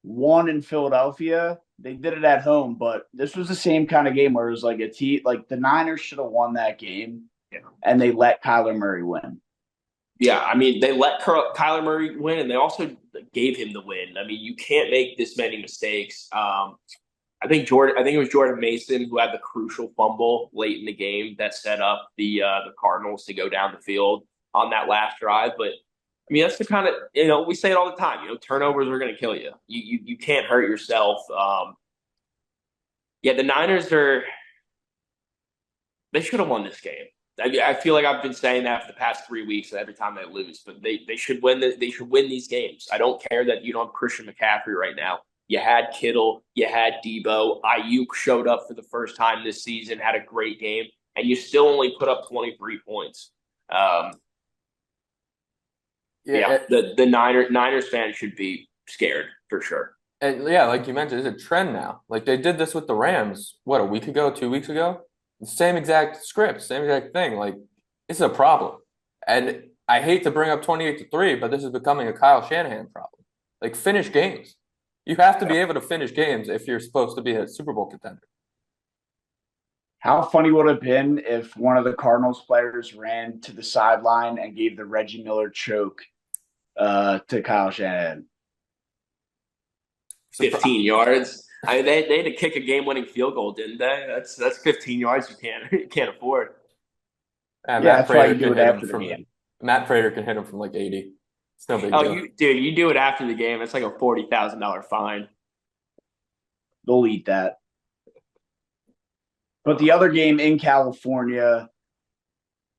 won in Philadelphia. They did it at home, but this was the same kind of game where it was like like the Niners should have won that game, and they let Kyler Murray win. Yeah, I mean, they let Kyler Murray win, and they also gave him the win. I mean, you can't make this many mistakes. I think it was Jordan Mason who had the crucial fumble late in the game that set up the Cardinals to go down the field on that last drive. But I mean, that's the kind of we say it all the time. Turnovers are going to kill you. You can't hurt yourself. Yeah, the Niners they should have won this game. I feel like I've been saying that for the past 3 weeks every time they lose, but they should win. They should win these games. I don't care that you don't have Christian McCaffrey right now. You had Kittle, you had Debo, Ayuk showed up for the first time this season, had a great game, and you still only put up 23 points. The Niners fans should be scared for sure. And yeah, like you mentioned, it's a trend now. Like they did this with the Rams, what, a week ago, 2 weeks ago? The same exact script, same exact thing. Like, this is a problem. And I hate to bring up 28-3, but this is becoming a Kyle Shanahan problem. Like, finish games. You have to be able to finish games if you're supposed to be a Super Bowl contender. How funny would it have been if one of the Cardinals players ran to the sideline and gave the Reggie Miller choke to Kyle Shanahan? 15 yards. They had to kick a game-winning field goal, didn't they? That's 15 yards you can't afford. That's why you do it after the game. Matt Prater can hit him from like 80. It's no big deal. You do it after the game. It's like a $40,000 fine. They'll eat that. But the other game in California,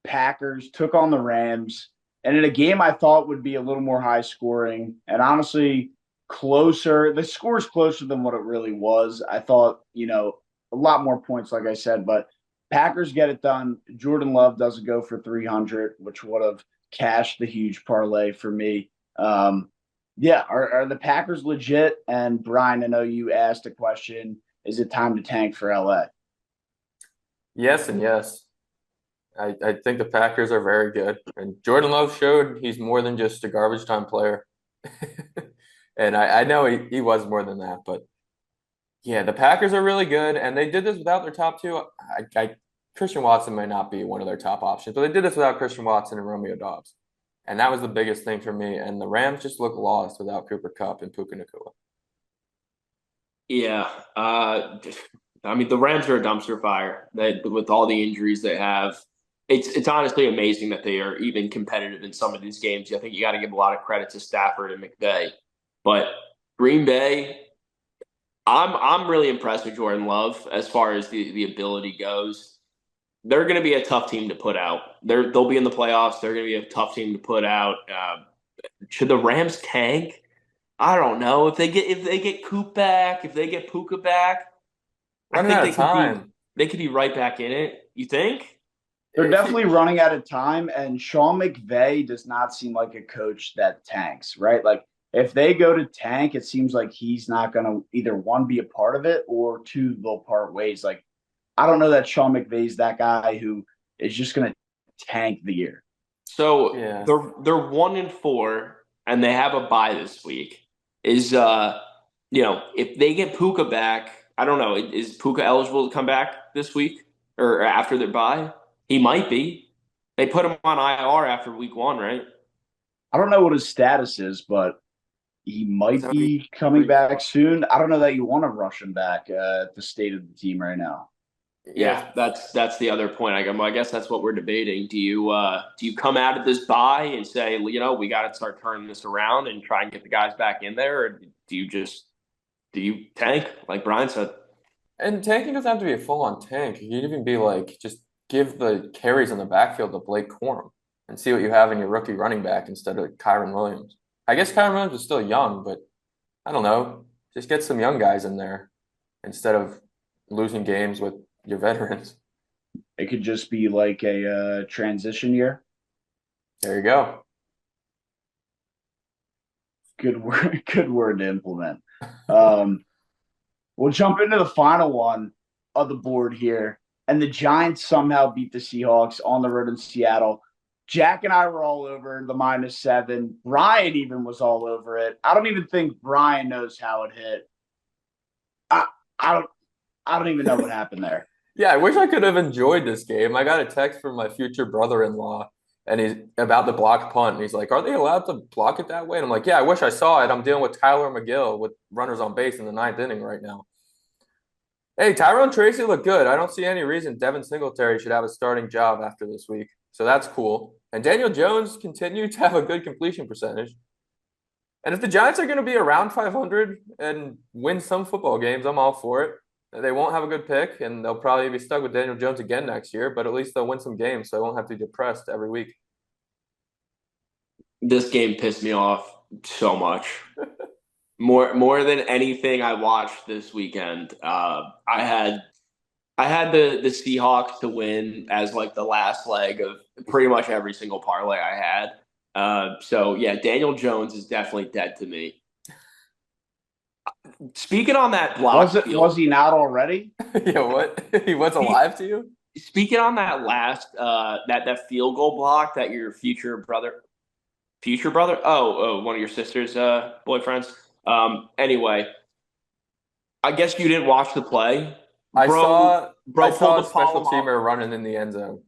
Packers took on the Rams. And in a game I thought would be a little more high scoring and honestly closer. The score's closer than what it really was. I thought, a lot more points, like I said, but Packers get it done. Jordan Love doesn't go for 300, which would have cashed the huge parlay for me. Are the Packers legit? And Brian, I know you asked a question. Is it time to tank for LA? Yes and yes. I think the Packers are very good. And Jordan Love showed he's more than just a garbage time player. And I know he was more than that. But, yeah, the Packers are really good. And they did this without their top two. Christian Watson may not be one of their top options. But they did this without Christian Watson and Romeo Doubs. And that was the biggest thing for me. And the Rams just look lost without Cooper Kupp and Puka Nacua. Yeah. The Rams are a dumpster fire. With all the injuries they have. It's honestly amazing that they are even competitive in some of these games. I think you got to give a lot of credit to Stafford and McVay. But Green Bay, I'm really impressed with Jordan Love as far as the ability goes. They're going to be a tough team to put out. They'll be in the playoffs. They're going to be a tough team to put out. Should the Rams tank? I don't know. If they get Coop back, if they get Puka back, Running out of time. They could be right back in it. You think? They're definitely running out of time, and Sean McVay does not seem like a coach that tanks, right? Like, if they go to tank, it seems like he's not going to either, one, be a part of it, or two, they'll part ways. Like, I don't know that Sean McVay's that guy who is just going to tank the year. So yeah. They're 1-4, and they have a bye this week. If they get Puka back, I don't know, is Puka eligible to come back this week or after their bye? He might be. They put him on IR after week 1, right? I don't know what his status is, but he might be coming back soon. I don't know that you want to rush him back at the state of the team right now. Yeah, that's the other point. I guess that's what we're debating. Do you come out of this bye and say, we got to start turning this around and try and get the guys back in there, or do you tank like Brian said? And tanking doesn't have to be a full-on tank. You could even be like, just give the carries in the backfield to Blake Corum and see what you have in your rookie running back instead of Kyron Williams. I guess Kyron Williams is still young, but I don't know. Just get some young guys in there instead of losing games with your veterans. It could just be like a transition year. There you go. Good word to implement. We'll jump into the final one of the board here. And the Giants somehow beat the Seahawks on the road in Seattle. Jack and I were all over the -7. Brian even was all over it. I don't even think Brian knows how it hit. I don't even know what happened there. Yeah, I wish I could have enjoyed this game. I got a text from my future brother-in-law, and he's about to block punt, and he's like, "Are they allowed to block it that way?" And I'm like, "Yeah, I wish I saw it. I'm dealing with Tyler McGill with runners on base in the 9th inning right now." Hey, Tyrone Tracy looked good. I don't see any reason Devin Singletary should have a starting job after this week. So that's cool. And Daniel Jones continued to have a good completion percentage. And if the Giants are going to be around 500 and win some football games, I'm all for it. They won't have a good pick, and they'll probably be stuck with Daniel Jones again next year, but at least they'll win some games, so I won't have to be depressed every week. This game pissed me off so much. More than anything I watched this weekend. I had the Seahawks to win as like the last leg of pretty much every single parlay I had. So yeah, Daniel Jones is definitely dead to me. Speaking on that block Was field, he not already? Yeah, what? He was alive to you? speaking on that last that field goal block that your future brother, one of your sister's boyfriends. Anyway, I guess you didn't watch the play, I bro. saw I Bro saw pulled a a special Palomalu. teamer running in the end zone.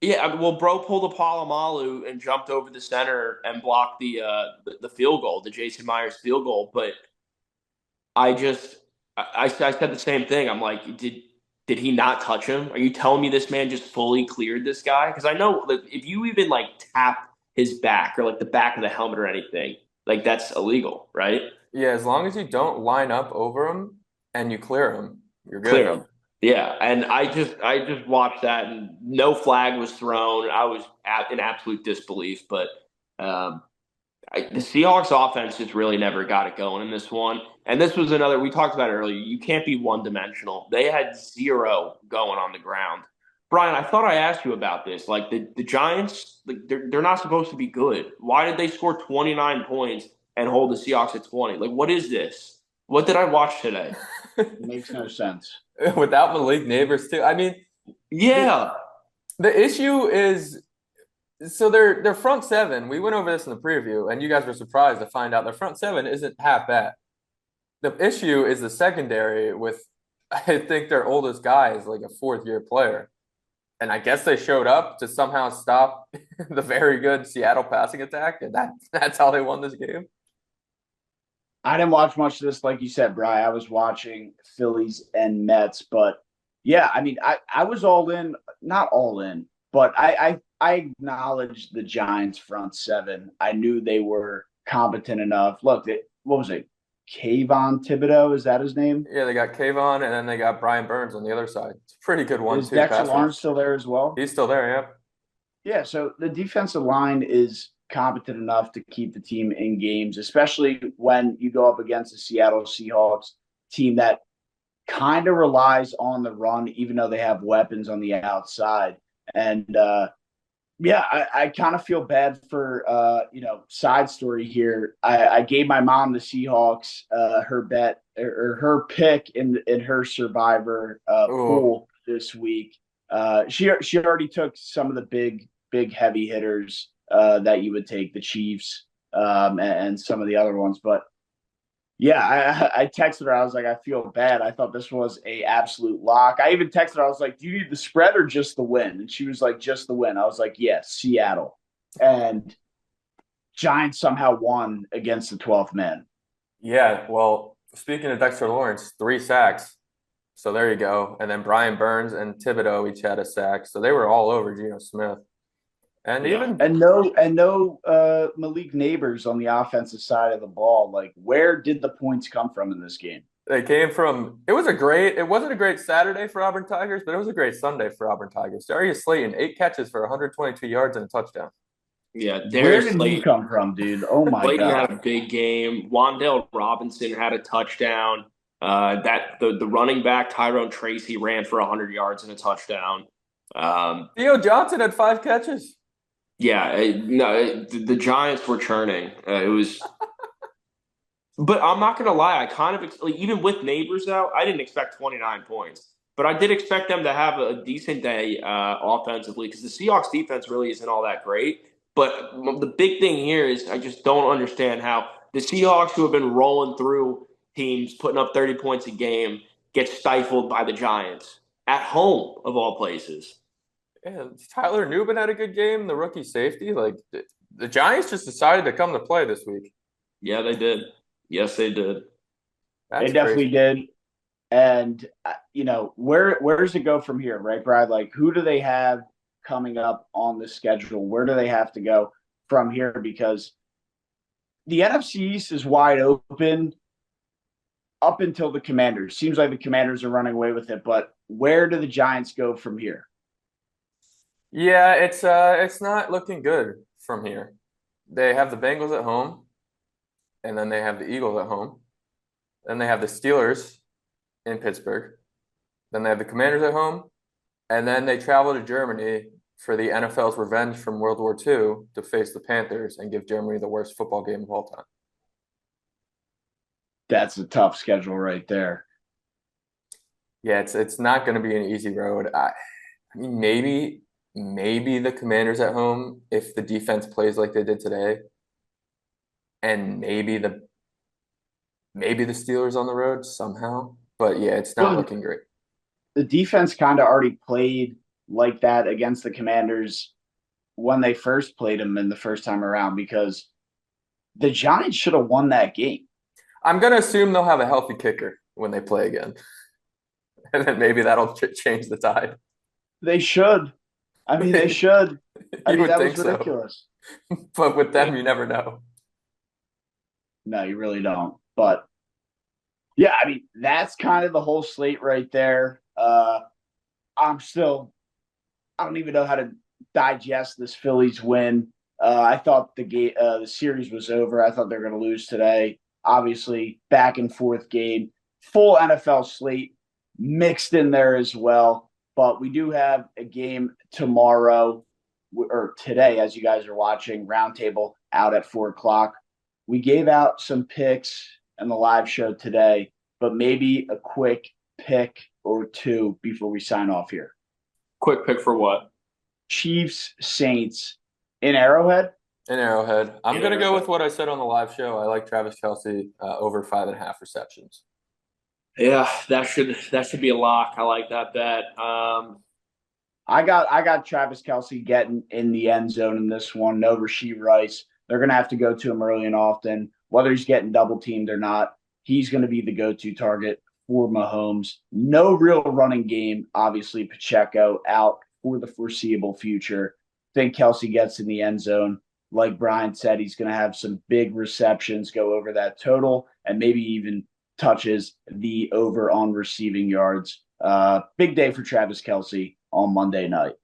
Yeah, well, bro pulled a Palomalu and jumped over the center and blocked the field goal, the Jason Myers field goal. But I just I said the same thing. I'm like, did he not touch him? Are you telling me this man just fully cleared this guy? Because I know that if you even like tap his back or like the back of the helmet or anything, like that's illegal, right? Yeah, as long as you don't line up over him and you clear him, you're Clear good. him. Yeah, and I just watched that and no flag was thrown. I was in absolute disbelief, but um, the Seahawks offense just really never got it going in this one. And this was another, we talked about it earlier. You can't be one dimensional. They had zero going on the ground. Brian, I thought I asked you about this. Like the Giants, like they're not supposed to be good. Why did they score 29 points and hold the Seahawks at 20? Like, what is this? What did I watch today? Makes no sense. Without Malik Neighbors too. I mean, the Yeah. the issue is so their front seven. We went over this in the preview, and you guys were surprised to find out their front seven isn't half bad. The issue is the secondary with I think their oldest guy is like a fourth year player. And I guess they showed up to somehow stop the very good Seattle passing attack, and that's how they won this game. I didn't watch much of this, like you said, Bry. I was watching Phillies and Mets, but yeah, I mean, I was all in, not all in, but I acknowledged the Giants front seven. I knew they were competent enough. Look, what was it? Kayvon Thibodeau, is that his name? Yeah, they got Kayvon, and then they got Brian Burns on the other side. It's a pretty good Is one-two Dexter pass rush. Lawrence still there as well? He's still there, yeah. Yeah, so the defensive line is competent enough to keep the team in games, especially when you go up against the Seattle Seahawks team that kind of relies on the run, even though they have weapons on the outside. And yeah, I kind of feel bad for side story here. I gave my mom the Seahawks her bet or her pick in her survivor Oh, pool this week. She already took some of the big heavy hitters that you would take, the Chiefs and some of the other ones, but yeah, I texted her. I was like, I feel bad. I thought this was a absolute lock. I even texted her. I was like, do you need the spread or just the win? And she was like, just the win. I was like, yes, Seattle. And Giants somehow won against the 12th man. yeah. Well, speaking of Dexter Lawrence, 3 sacks. So there you go. And then Brian Burns and Thibodeau each had a sack. So they were all over Geno Smith. And Yeah. even And no Malik Neighbors on the offensive side of the ball. Like, where did the points come from in this game? they came from it wasn't a great Saturday for Auburn Tigers, but it was a great Sunday for Auburn Tigers. Darius Slayton, 8 catches for 122 yards and a touchdown. Yeah. Where Darius did he Slayton. come from, dude? Oh my Slayton had God. a big game. Wandale Robinson had a touchdown. That the running back Tyrone Tracy ran for 100 yards and a touchdown. Theo Johnson had 5 catches. Yeah, the Giants were churning. It was, but I'm not gonna lie. I kind of like, even with Neighbors out, I didn't expect 29 points, but I did expect them to have a decent day offensively because the Seahawks defense really isn't all that great. But the big thing here is I just don't understand how the Seahawks, who have been rolling through teams, putting up 30 points a game, get stifled by the Giants at home of all places. Yeah, Tyler Nubin had a good game, the rookie safety. Like the Giants just decided to come to play this week. Yeah, they did. Yes, they did. They That's definitely crazy. did. And where does it go from here, right, Brad? Like, who do they have coming up on the schedule? Where do they have to go from here? Because the NFC East is wide open up until the Commanders. Seems like the Commanders are running away with it, but where do the Giants go from here? Yeah, it's not looking good from here. They have the Bengals at home, and then they have the Eagles at home. Then they have the Steelers in Pittsburgh. Then they have the Commanders at home, and then they travel to Germany for the NFL's revenge from World War II to face the Panthers and give Germany the worst football game of all time. That's a tough schedule right there. Yeah, it's not going to be an easy road. I mean, maybe the Commanders at home if the defense plays like they did today, and maybe the Steelers on the road somehow. But yeah, it's not Well, looking great. the defense kind of already played like that against the Commanders when they first played them in the first time around because the Giants should have won that game. I'm going to assume they'll have a healthy kicker when they play again. And then maybe that'll change the tide. They should. I mean, they should. I You mean, would that think was so. ridiculous. But with them, you never know. No, you really don't. But yeah, I mean, that's kind of the whole slate right there. I don't even know how to digest this Phillies win. I thought the series was over. I thought they were going to lose today. Obviously, back and forth game, full NFL slate mixed in there as well. But we do have a game tomorrow or today, as you guys are watching, roundtable out at 4 o'clock. We gave out some picks in the live show today, but maybe a quick pick or two before we sign off here. Quick pick for what? Chiefs, Saints in Arrowhead. In Arrowhead. I'm going to go with what I said on the live show. I like Travis Kelce over 5.5 receptions. Yeah, that should be a lock. I like that bet. I got Travis Kelce getting in the end zone in this one. No Rashee Rice. They're going to have to go to him early and often. Whether he's getting double teamed or not, he's going to be the go-to target for Mahomes. No real running game. Obviously, Pacheco out for the foreseeable future. Think Kelce gets in the end zone. Like Brian said, he's going to have some big receptions, go over that total, and maybe even touches the over on receiving yards. Big day for Travis Kelce on Monday night.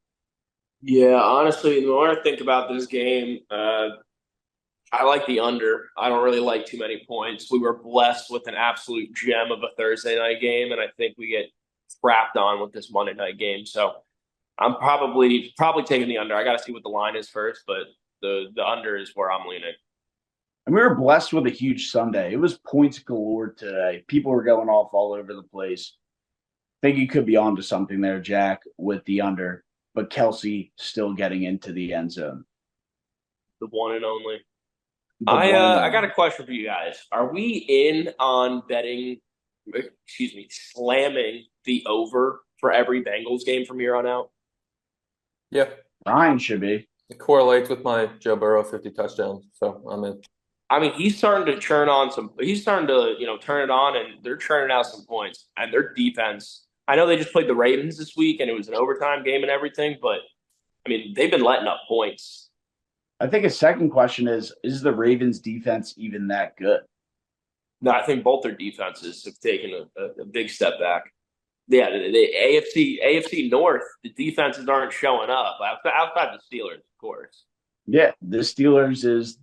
Yeah, honestly, the more I think about this game, I like the under. I don't really like too many points. We were blessed with an absolute gem of a Thursday night game, and I think we get crapped on with this Monday night game. So I'm probably taking the under. I got to see what the line is first, but the under is where I'm leaning. And we were blessed with a huge Sunday. It was points galore today. People were going off all over the place. I think you could be onto something there, Jack, with the under, but Kelce still getting into the end zone. The one and only. I got a question for you guys. Are we in on slamming the over for every Bengals game from here on out? Yeah. Ryan should be. It correlates with my Joe Burrow 50 touchdowns, so I'm in. I mean, he's starting to turn it on, and they're churning out some points. And their defense, I know they just played the Ravens this week, and it was an overtime game and everything, but, I mean, they've been letting up points. I think a second question is the Ravens defense even that good? No, I think both their defenses have taken a big step back. Yeah, the AFC North, the defenses aren't showing up outside the Steelers, of course. Yeah, the Steelers is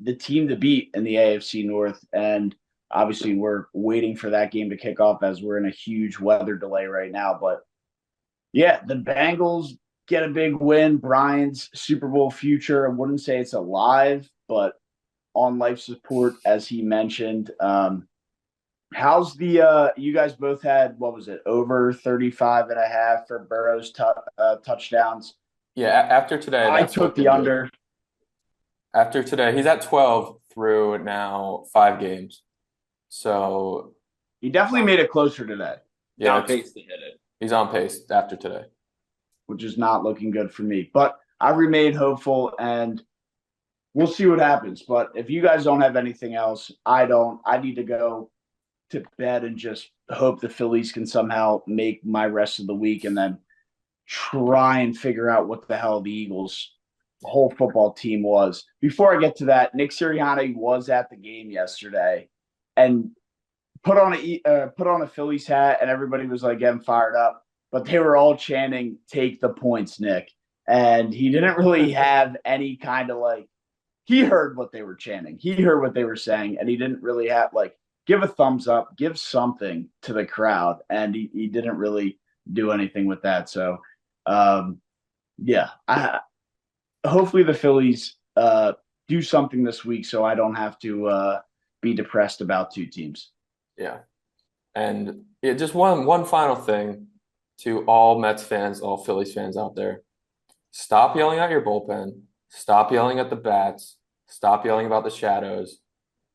the team to beat in the AFC North, and obviously we're waiting for that game to kick off as we're in a huge weather delay right now. But yeah, the Bengals get a big win. Brian's Super Bowl future, I wouldn't say it's alive, but on life support, as he mentioned. How's the you guys both had, what was it, over 35.5 for Burrow's touchdowns? Yeah, after today. I took the under. After today, he's at 12 through now 5 games. So he definitely made it closer today. Yeah, on pace to hit it. He's on pace after today, which is not looking good for me. But I remain hopeful, and we'll see what happens. But if you guys don't have anything else, I don't. I need to go to bed and just hope the Phillies can somehow make my rest of the week and then try and figure out what the hell the Eagles' whole football team was. Before I get to that, Nick Sirianni was at the game yesterday and put on a Phillies hat, and everybody was like getting fired up, but they were all chanting, "Take the points, Nick." And he didn't really have any kind of like, he heard what they were chanting. He heard what they were saying, and he didn't really have like, give a thumbs up, give something to the crowd. And he didn't really do anything with that. So, yeah, hopefully the Phillies do something this week so I don't have to be depressed about two teams. Yeah. And just one final thing to all Mets fans, all Phillies fans out there. Stop yelling at your bullpen. Stop yelling at the bats. Stop yelling about the shadows.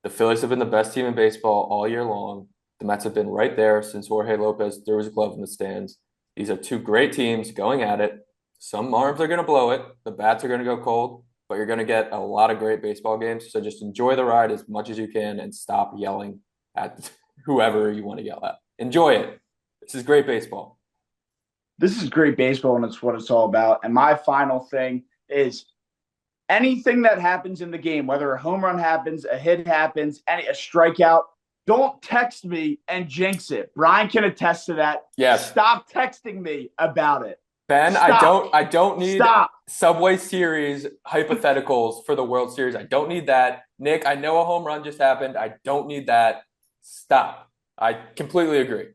The Phillies have been the best team in baseball all year long. The Mets have been right there since Jorge Lopez threw his glove in the stands. These are two great teams going at it. Some arms are going to blow it. The bats are going to go cold, but you're going to get a lot of great baseball games. So just enjoy the ride as much as you can and stop yelling at whoever you want to yell at. Enjoy it. This is great baseball. This is great baseball, and it's what it's all about. And my final thing is anything that happens in the game, whether a home run happens, a hit happens, a strikeout, don't text me and jinx it. Brian can attest to that. Yes. Stop texting me about it. Ben, Stop. I don't need Stop. Subway Series hypotheticals for the World Series. I don't need that. Nick, I know a home run just happened. I don't need that. Stop. I completely agree.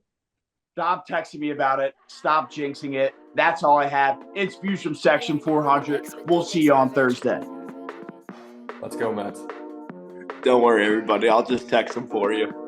Stop texting me about it. Stop jinxing it. That's all I have. It's Views from Section 400. We'll see you on Thursday. Let's go, Mets. Don't worry, everybody. I'll just text them for you.